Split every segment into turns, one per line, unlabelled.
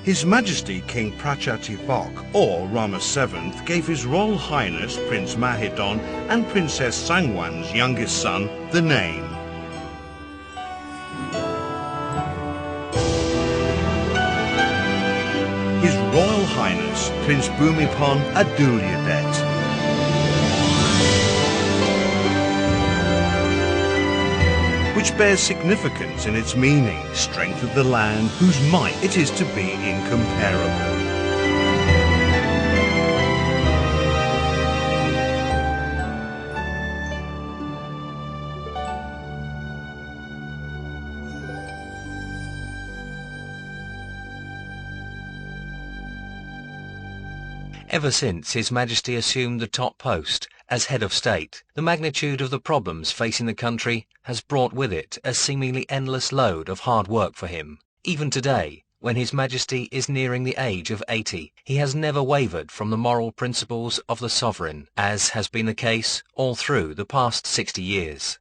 His Majesty King Prachatitvok, or Rama VII, gave His Royal Highness Prince Mahidol and Princess Sangwan's youngest son the name. His Royal Highness Prince Bhumibol Adulyadej. Which bears significance in its meaning, strength of the land whose might it is to be incomparable.
Ever since His Majesty assumed the top post as head of state, the magnitude of the problems facing the country has brought with it a seemingly endless load of hard work for him. Even today, when His Majesty is nearing the age of 80, he has never wavered from the moral principles of the sovereign, as has been the case all through the past 60 years.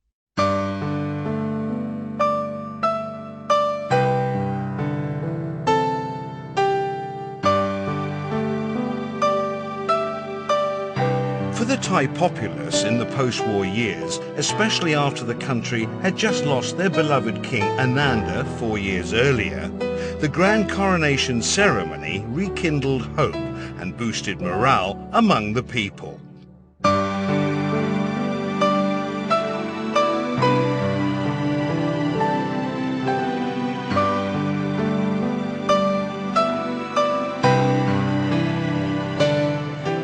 For the Thai populace in the post-war years, especially after the country had just lost their beloved King Ananda 4 years earlier, the grand coronation ceremony rekindled hope and boosted morale among the people.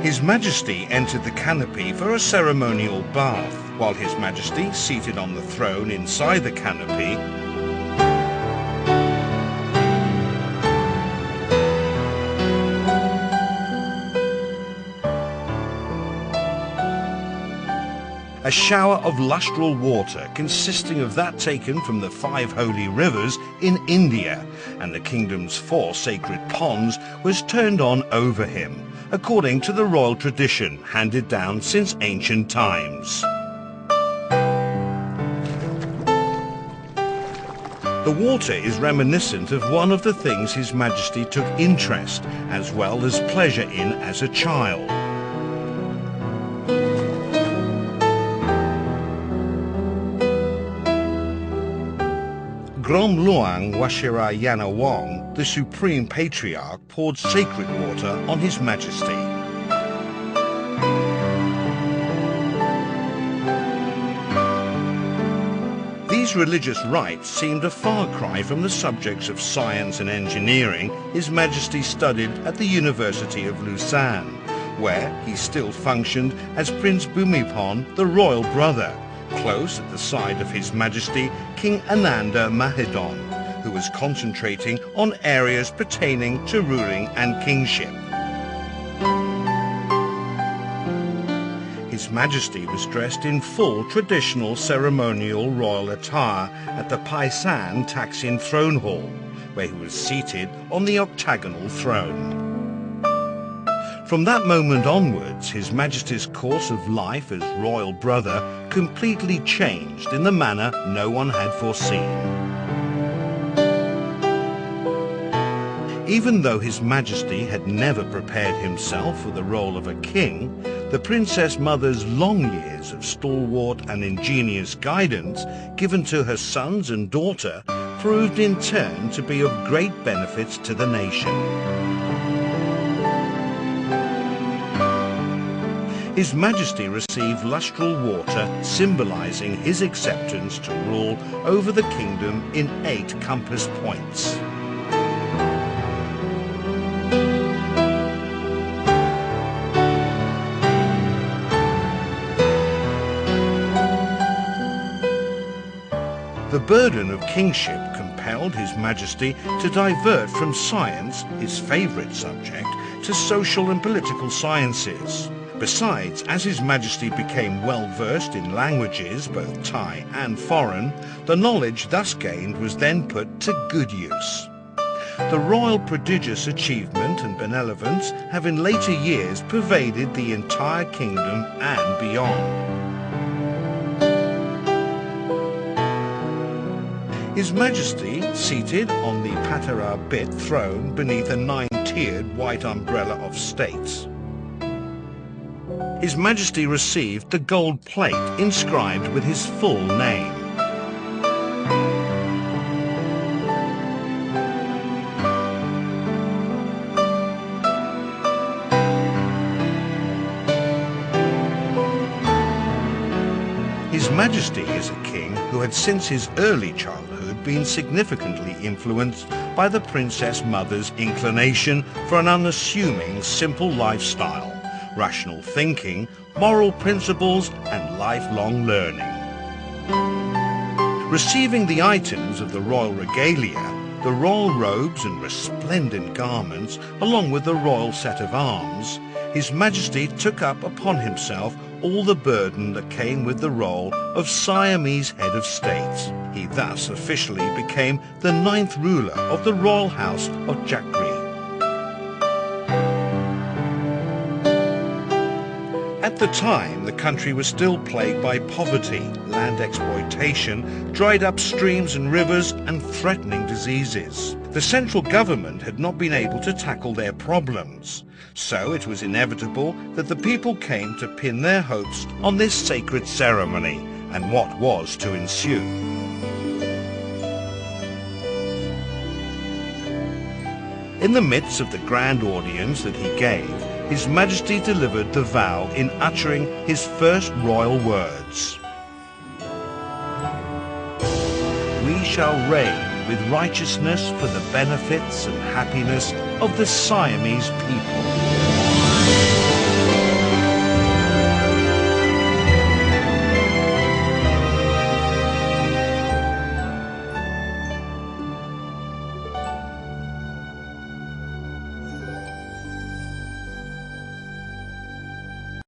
His Majesty entered the canopy for a ceremonial bath, while His Majesty, seated on the throne inside the canopy, a shower of lustral water consisting of that taken from the 5 holy rivers in India and the kingdom's 4 sacred ponds was turned on over him, according to the royal tradition handed down since ancient times. The water is reminiscent of one of the things His Majesty took interest as well as pleasure in as a child. Grom Luang Washirayanawong, the Supreme Patriarch, poured sacred water on His Majesty. These religious rites seemed a far cry from the subjects of science and engineering His Majesty studied at the University of Lausanne, where he still functioned as Prince Bhumibol, the royal brother, close at the side of His Majesty King Ananda Mahidol, who was concentrating on areas pertaining to ruling and kingship. His Majesty was dressed in full traditional ceremonial royal attire at the Paisan Taksin throne hall, where he was seated on the octagonal throne. From that moment onwards, His Majesty's course of life as royal brother completely changed in the manner no one had foreseen. Even though His Majesty had never prepared himself for the role of a king, the Princess Mother's long years of stalwart and ingenious guidance given to her sons and daughter proved in turn to be of great benefit to the nation. His Majesty received lustral water symbolizing his acceptance to rule over the kingdom in 8 compass points. The burden of kingship compelled His Majesty to divert from science, his favourite subject, to social and political sciences. Besides, as His Majesty became well-versed in languages, both Thai and foreign, the knowledge thus gained was then put to good use. The royal prodigious achievement and benevolence have in later years pervaded the entire kingdom and beyond. His Majesty, seated on the Patara bit throne beneath a 9-tiered white umbrella of state. His Majesty received the gold plate inscribed with his full name. His Majesty is a king who had since his early childhood been significantly influenced by the Princess Mother's inclination for an unassuming, simple lifestyle, rational thinking, moral principles and lifelong learning. Receiving the items of the royal regalia, the royal robes and resplendent garments, along with the royal set of arms, His Majesty took up upon himself all the burden that came with the role of Siamese head of state. He thus officially became the 9th ruler of the royal house of Jakri. At the time, the country was still plagued by poverty, land exploitation, dried up streams and rivers, and threatening diseases. The central government had not been able to tackle their problems, so it was inevitable that the people came to pin their hopes on this sacred ceremony and what was to ensue. In the midst of the grand audience that he gave, His Majesty delivered the vow in uttering his first royal words. We shall reign with righteousness for the benefits and happiness of the Siamese people.